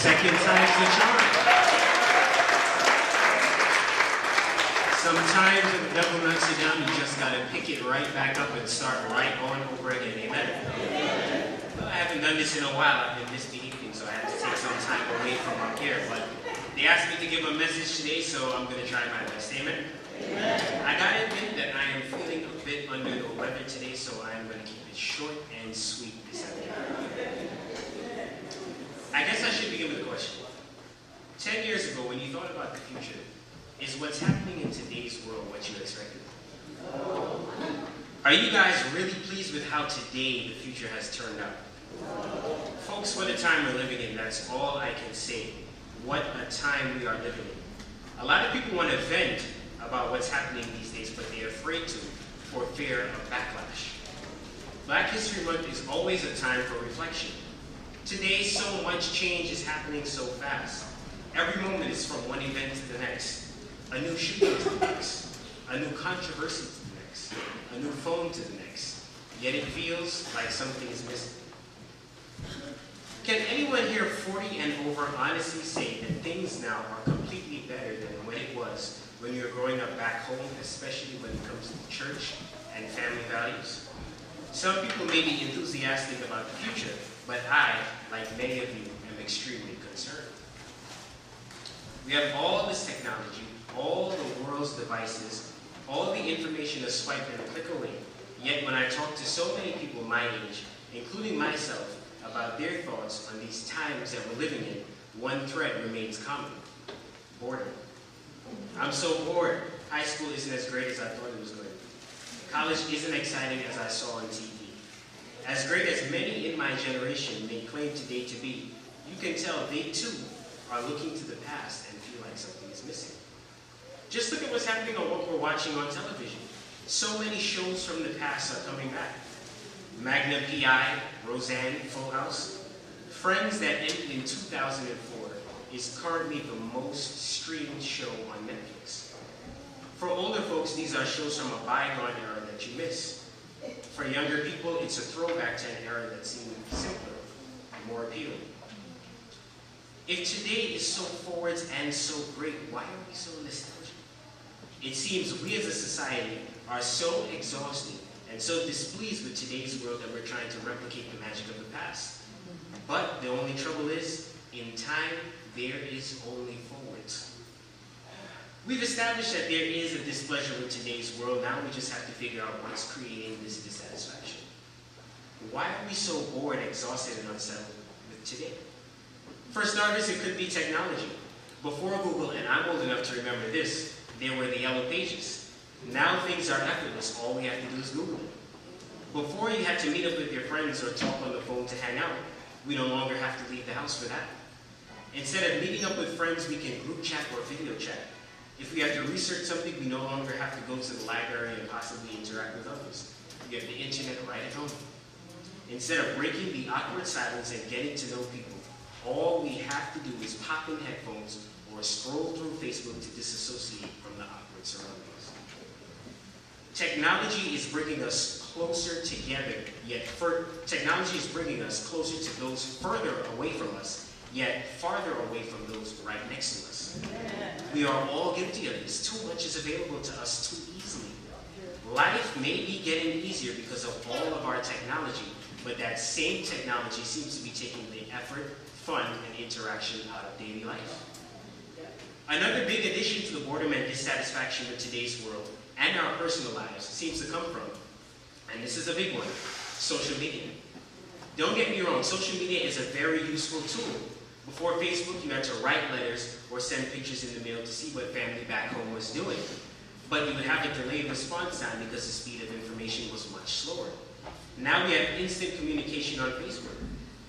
Second time's the charm. Sometimes when the devil knocks you down, you just gotta pick it right back up and start right on over again. Amen? Well, I haven't done this in a while. I've been misbehaving, so I had to take some time away from up here. But they asked me to give a message today, so I'm gonna try my best. Amen? I gotta admit that I am feeling a bit under the weather today, so I'm gonna keep it short and sweet this afternoon. I guess I should begin with a question. 10 years ago, when you thought about the future, is what's happening in today's world what you expected? Are you guys really pleased with how today the future has turned out? Folks, what a time we're living in, that's all I can say. What a time we are living in. A lot of people want to vent about what's happening these days, but they're afraid to for fear of backlash. Black History Month is always a time for reflection. Today, so much change is happening so fast. Every moment is from one event to the next. A new shooting to the next. A new controversy to the next. A new phone to the next. Yet it feels like something is missing. Can anyone here 40 and over honestly say that things now are completely better than what it was when you were growing up back home, especially when it comes to church and family values? Some people may be enthusiastic about the future, but I, like many of you, am extremely concerned. We have all this technology, all the world's devices, all the information a swipe and a click away. Yet when I talk to so many people my age, including myself, about their thoughts on these times that we're living in, one thread remains common: boredom. I'm so bored. High school isn't as great as I thought it was going to be. College isn't exciting as I saw on TV. As great as many in my generation may claim today to be, you can tell they too are looking to the past and feel like something is missing. Just look at what's happening on what we're watching on television. So many shows from the past are coming back. Magnum P.I., Roseanne, Full House. Friends that ended in 2004 is currently the most streamed show on Netflix. For older folks, these are shows from a bygone era that you miss. For younger people, it's a throwback to an era that seemed simpler and more appealing. If today is so forward and so great, why are we so nostalgic? It seems we as a society are so exhausted and so displeased with today's world that we're trying to replicate the magic of the past. But the only trouble is, in time, there is only forwards. We've established that there is a displeasure with today's world. Now we just have to figure out what's creating this dissatisfaction. Why are we so bored, exhausted, and unsettled with today? For starters, it could be technology. Before Google, and I'm old enough to remember this, there were the yellow pages. Now things are effortless. All we have to do is Google it. Before you had to meet up with your friends or talk on the phone to hang out. We no longer have to leave the house for that. Instead of meeting up with friends, we can group chat or video chat. If we have to research something, we no longer have to go to the library and possibly interact with others. We have the internet right at home. Instead of breaking the awkward silence and getting to know people, all we have to do is pop in headphones or scroll through Facebook to disassociate from the awkward surroundings. Technology is bringing us closer together, yet technology is bringing us closer to those further away from us, yet farther away from those right next to us. We are all guilty of this. Too much is available to us too easily. Life may be getting easier because of all of our technology, but that same technology seems to be taking the effort, fun, and interaction out of daily life. Another big addition to the boredom and dissatisfaction with today's world and our personal lives seems to come from, and this is a big one, social media. Don't get me wrong, social media is a very useful tool. Before Facebook, you had to write letters or send pictures in the mail to see what family back home was doing. But you would have a delayed response time because the speed of information was much slower. Now we have instant communication on Facebook.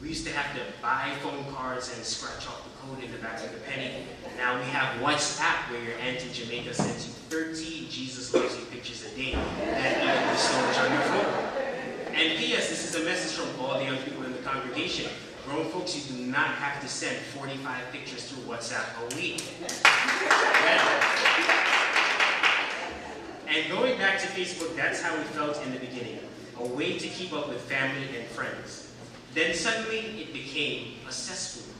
We used to have to buy phone cards and scratch off the code in the back of the penny. Now we have WhatsApp, where your aunt in Jamaica sends you 13 Jesus loves you pictures a day that you have storage on your phone. And P.S., this is a message from all the young people in the congregation. Grown folks, you do not have to send 45 pictures through WhatsApp a week. And going back to Facebook, that's how we felt in the beginning. A way to keep up with family and friends. Then suddenly, it became a cesspool.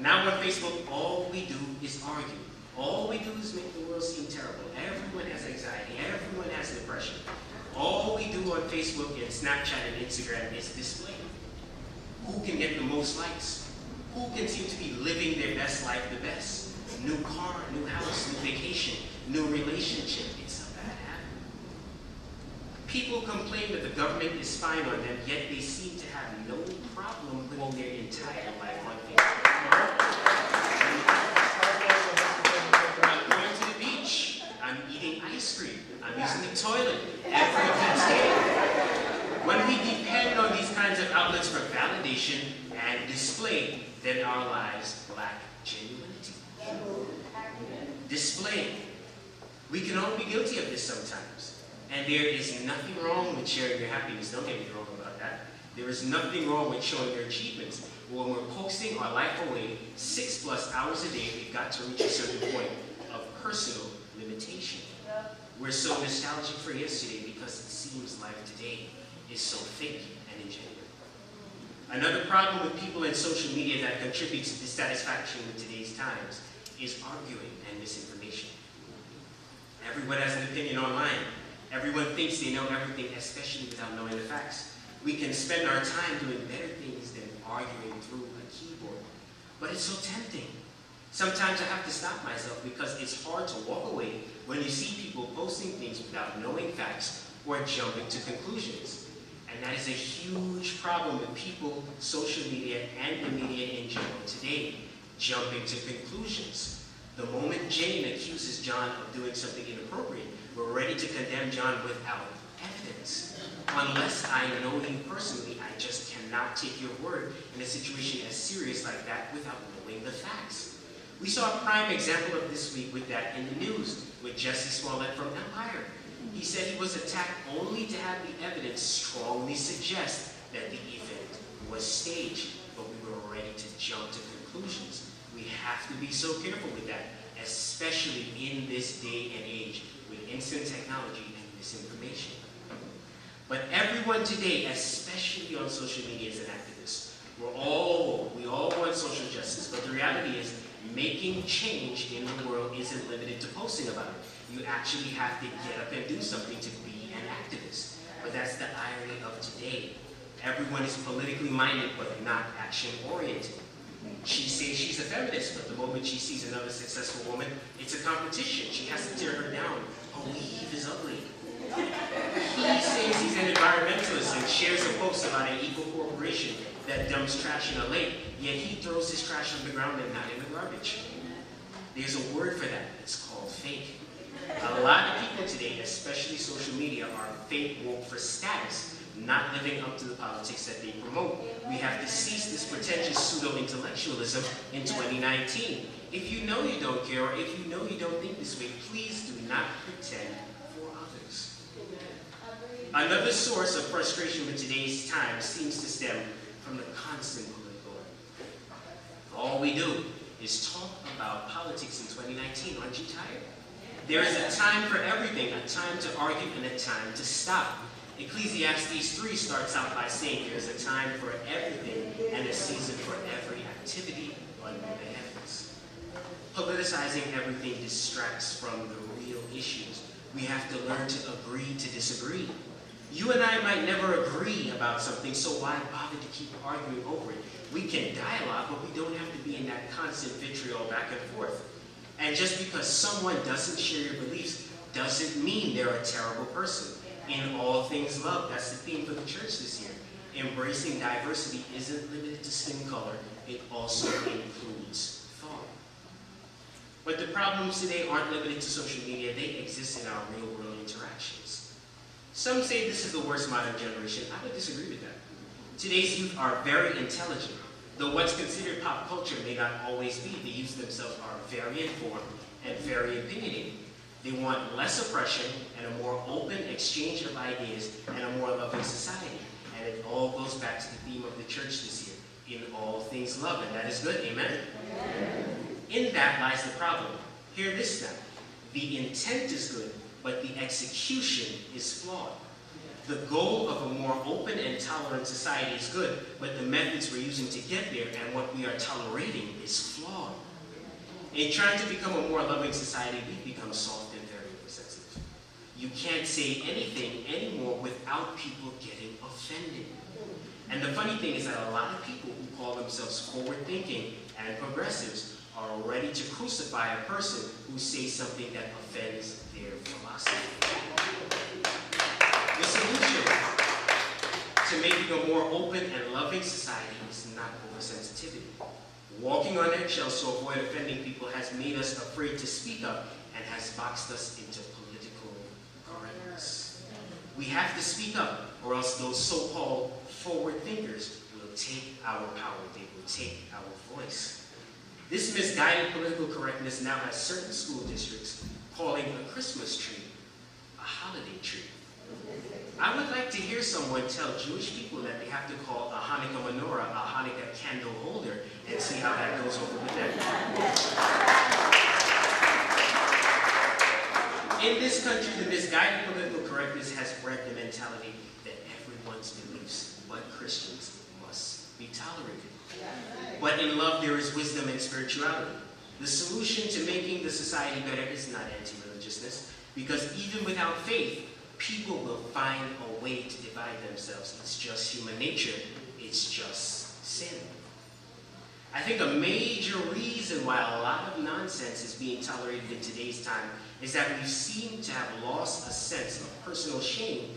Now on Facebook, all we do is argue. All we do is make the world seem terrible. Everyone has anxiety. Everyone has depression. All we do on Facebook and Snapchat and Instagram is display. Who can get the most likes? Who can seem to be living their best life the best? New car, new house, new vacation, new relationship. It's a bad habit. People complain that the government is spying on them, yet they seem to have no problem putting their entire life on Facebook. I'm going to the beach. I'm eating ice cream. I'm using the toilet every day. When we depend on these kinds of outlets for validation and display, then our lives lack genuinity. Display. We can all be guilty of this sometimes. And there is nothing wrong with sharing your happiness. Don't get me wrong about that. There is nothing wrong with showing your achievements. But when we're posting our life away 6+ hours a day, we've got to reach a certain point of personal limitation. We're so nostalgic for yesterday because it seems life today is so fake and ingenuine. Another problem with people in social media that contributes to dissatisfaction in today's times is arguing and misinformation. Everyone has an opinion online. Everyone thinks they know everything, especially without knowing the facts. We can spend our time doing better things than arguing through a keyboard. But it's so tempting. Sometimes I have to stop myself because it's hard to walk away when you see people posting things without knowing facts or jumping to conclusions. And that is a huge problem with people, social media, and the media in general today, jumping to conclusions. The moment Jane accuses John of doing something inappropriate, we're ready to condemn John without evidence. Unless I know you personally, I just cannot take your word in a situation as serious like that without knowing the facts. We saw a prime example of this week with that in the news, with Jussie Smollett from Empire. He said he was attacked only to have the evidence strongly suggest that the event was staged, but we were ready to jump to conclusions. We have to be so careful with that, especially in this day and age with instant technology and misinformation. But everyone today, especially on social media, is an activist. We all want social justice, but the reality is making change in the world isn't limited to posting about it. You actually have to get up and do something to be an activist. But that's the irony of today. Everyone is politically minded, but not action-oriented. She says she's a feminist, but the moment she sees another successful woman, it's a competition. She has to tear her down. Oh, Eve is ugly. He says he's an environmentalist and shares a post about an eco corporation that dumps trash in a lake, yet he throws his trash on the ground and not in the garbage. There's a word for that. It's called fake. A lot of people today, especially social media, are fake woke for status, not living up to the politics that they promote. We have to cease this pretentious pseudo-intellectualism in 2019. If you know you don't care, or if you know you don't think this way, please do not pretend for others. Another source of frustration with today's times seems to stem from the constant political. All we do is talk about politics in 2019. Aren't you tired? There is a time for everything, a time to argue and a time to stop. Ecclesiastes 3 starts out by saying there's a time for everything and a season for every activity under the heavens. Politicizing everything distracts from the real issues. We have to learn to agree to disagree. You and I might never agree about something, so why bother to keep arguing over it? We can dialogue, but we don't have to be in that constant vitriol back and forth. And just because someone doesn't share your beliefs doesn't mean they're a terrible person. In all things love, that's the theme for the church this year. Embracing diversity isn't limited to skin color, it also includes thought. But the problems today aren't limited to social media, they exist in our real world interactions. Some say this is the worst modern generation. I would disagree with that. Today's youth are very intelligent. Though what's considered pop culture may not always be, the youth themselves are very informed and very opinionated. They want less oppression and a more open exchange of ideas and a more loving society. And it all goes back to the theme of the church this year, in all things love, and that is good, amen? In that lies the problem. Hear this now. The intent is good, but the execution is flawed. The goal of a more open and tolerant society is good, but the methods we're using to get there and what we are tolerating is flawed. In trying to become a more loving society, we become soft and very sensitive. You can't say anything anymore without people getting offended. And the funny thing is that a lot of people who call themselves forward-thinking and progressives are ready to crucify a person who says something that offends their philosophy. The solution to making a more open and loving society is not oversensitivity. Walking on eggshells to avoid offending people has made us afraid to speak up and has boxed us into political correctness. We have to speak up, or else those so-called forward thinkers will take our power. They will take our voice. This misguided political correctness now has certain school districts calling a Christmas tree a holiday tree. I would like to hear someone tell Jewish people that they have to call a Hanukkah menorah a Hanukkah candle holder and see how that goes over with them. In this country, the misguided political correctness has bred the mentality that everyone's beliefs, but Christians, must be tolerated. But in love, there is wisdom and spirituality. The solution to making the society better is not anti-religiousness, because even without faith, people will find a way to divide themselves. It's just human nature. It's just sin. I think a major reason why a lot of nonsense is being tolerated in today's time is that we seem to have lost a sense of personal shame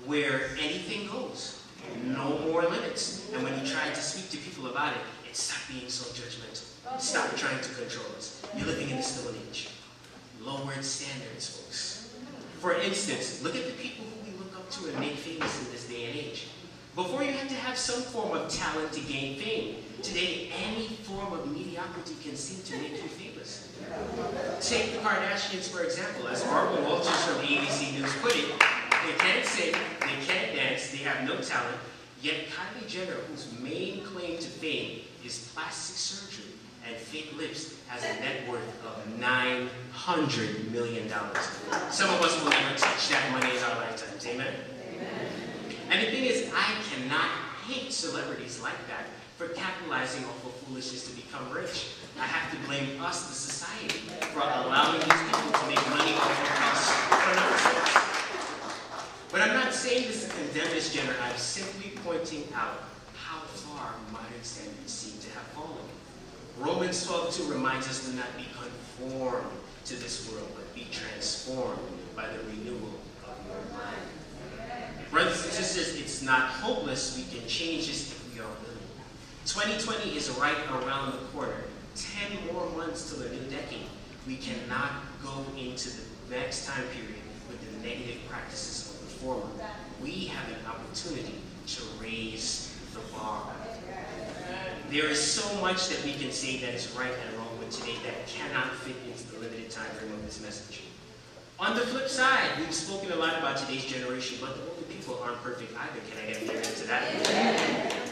where anything goes. No more limits. And when you try to speak to people about it, it's stop being so judgmental. Stop trying to control us. You're living in the Stone Age. Lowered standards, folks. For instance, look at the people who we look up to and make famous in this day and age. Before you had to have some form of talent to gain fame. Today, any form of mediocrity can seem to make you famous. Take the Kardashians, for example. As Barbara Walters from ABC News put it, they can't sing, they can't dance, they have no talent, yet Kylie Jenner, whose main claim to fame is plastic surgery and fake lips, has a net worth of $900 million. Some of us will never touch that money in our lifetimes, amen? And the thing is, I cannot hate celebrities like that for capitalizing off of foolishness to become rich. I have to blame us, the society, for allowing these people to make money off of us for nonsense. But I'm not saying this to condemn Ms. Jenner. I'm simply pointing out how far modern standards seem to have fallen. Romans 12:2 reminds us to not be conformed to this world, but be transformed by the renewal of your mind. Brothers and sisters, it's not hopeless. We can change this if we are willing. 2020 is right around the corner. 10 more months till a new decade. We cannot go into the next time period with the negative practices of the former. We have an opportunity to raise the bar. There is so much that we can say that is right and wrong with today that cannot fit into the limited time frame of this message. On the flip side, we've spoken a lot about today's generation, but the older people aren't perfect either. Can I get an amen to that?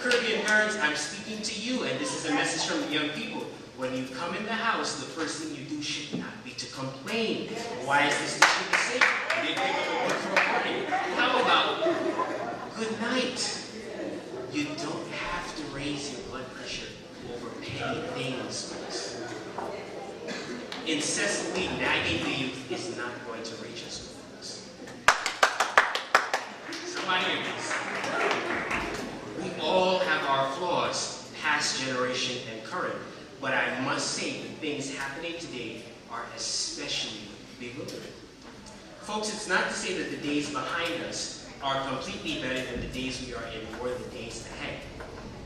Caribbean parents, I'm speaking to you, and this is a message from the young people. When you come in the house, the first thing you do should not be to complain. Why is this issue the same? You didn't pick up a book for a party. How about good night? You don't have to raise your blood pressure over petty things, folks. Incessantly nagging the youth is not going to reach us, folks. Somebody agrees. We all have our flaws, past generation and current. But I must say the things happening today are especially bewildering. Folks, it's not to say that the days behind us are completely better than the days we are in or the days ahead.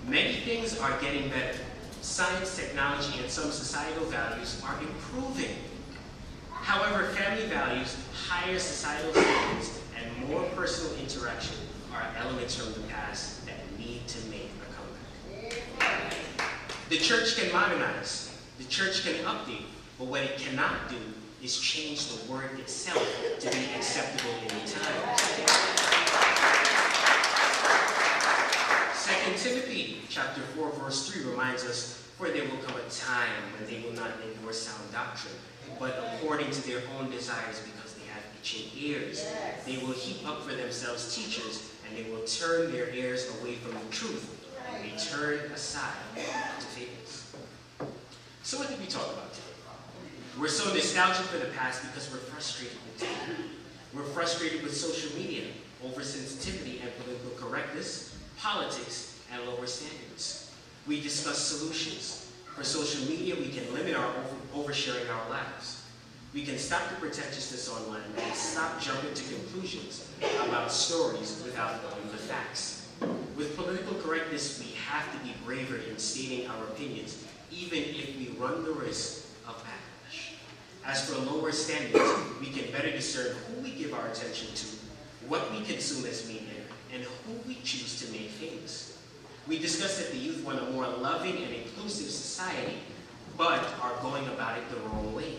Many things are getting better. Science, technology, and some societal values are improving. However, family values, higher societal standards, and more personal interaction are elements from the past that need to make a comeback. The church can modernize, the church can update, but what it cannot do is change the word itself to be acceptable in the times. 2 Timothy chapter 4, verse 3 reminds us, for there will come a time when they will not endure sound doctrine, but according to their own desires, because they have itching ears. They will heap up for themselves teachers, and they will turn their ears away from the truth, and they turn aside to fables. So what did we talk about today? We're so nostalgic for the past because we're frustrated with today. We're frustrated with social media, oversensitivity and political correctness, politics, and lower standards. We discuss solutions. For social media, we can limit our oversharing our lives. We can stop the pretentiousness online and stop jumping to conclusions about stories without knowing the facts. With political correctness, we have to be braver in stating our opinions, even if we run the risk of backlash. As for lower standards, we can better discern who we give our attention to, what we consume as media, and who we choose to make famous. We discussed that the youth want a more loving and inclusive society, but are going about it the wrong way.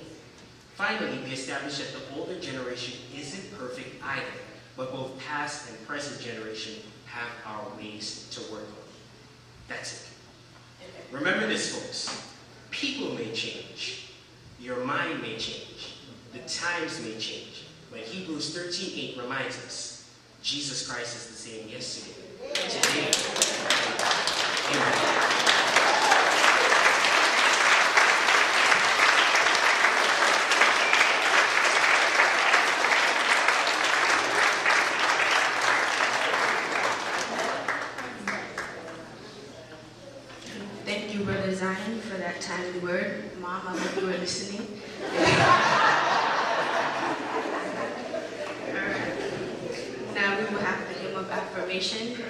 Finally, we established that the older generation isn't perfect either, but both past and present generation have our ways to work on. That's it. Remember this, folks. People may change. Your mind may change. The times may change. But Hebrews 13:8 reminds us, Jesus Christ is the same yesterday, today, and forever. Thank you, Brother Zion, for that timely word. Mom, I hope you were listening. All right. Now we will have the hymn of affirmation.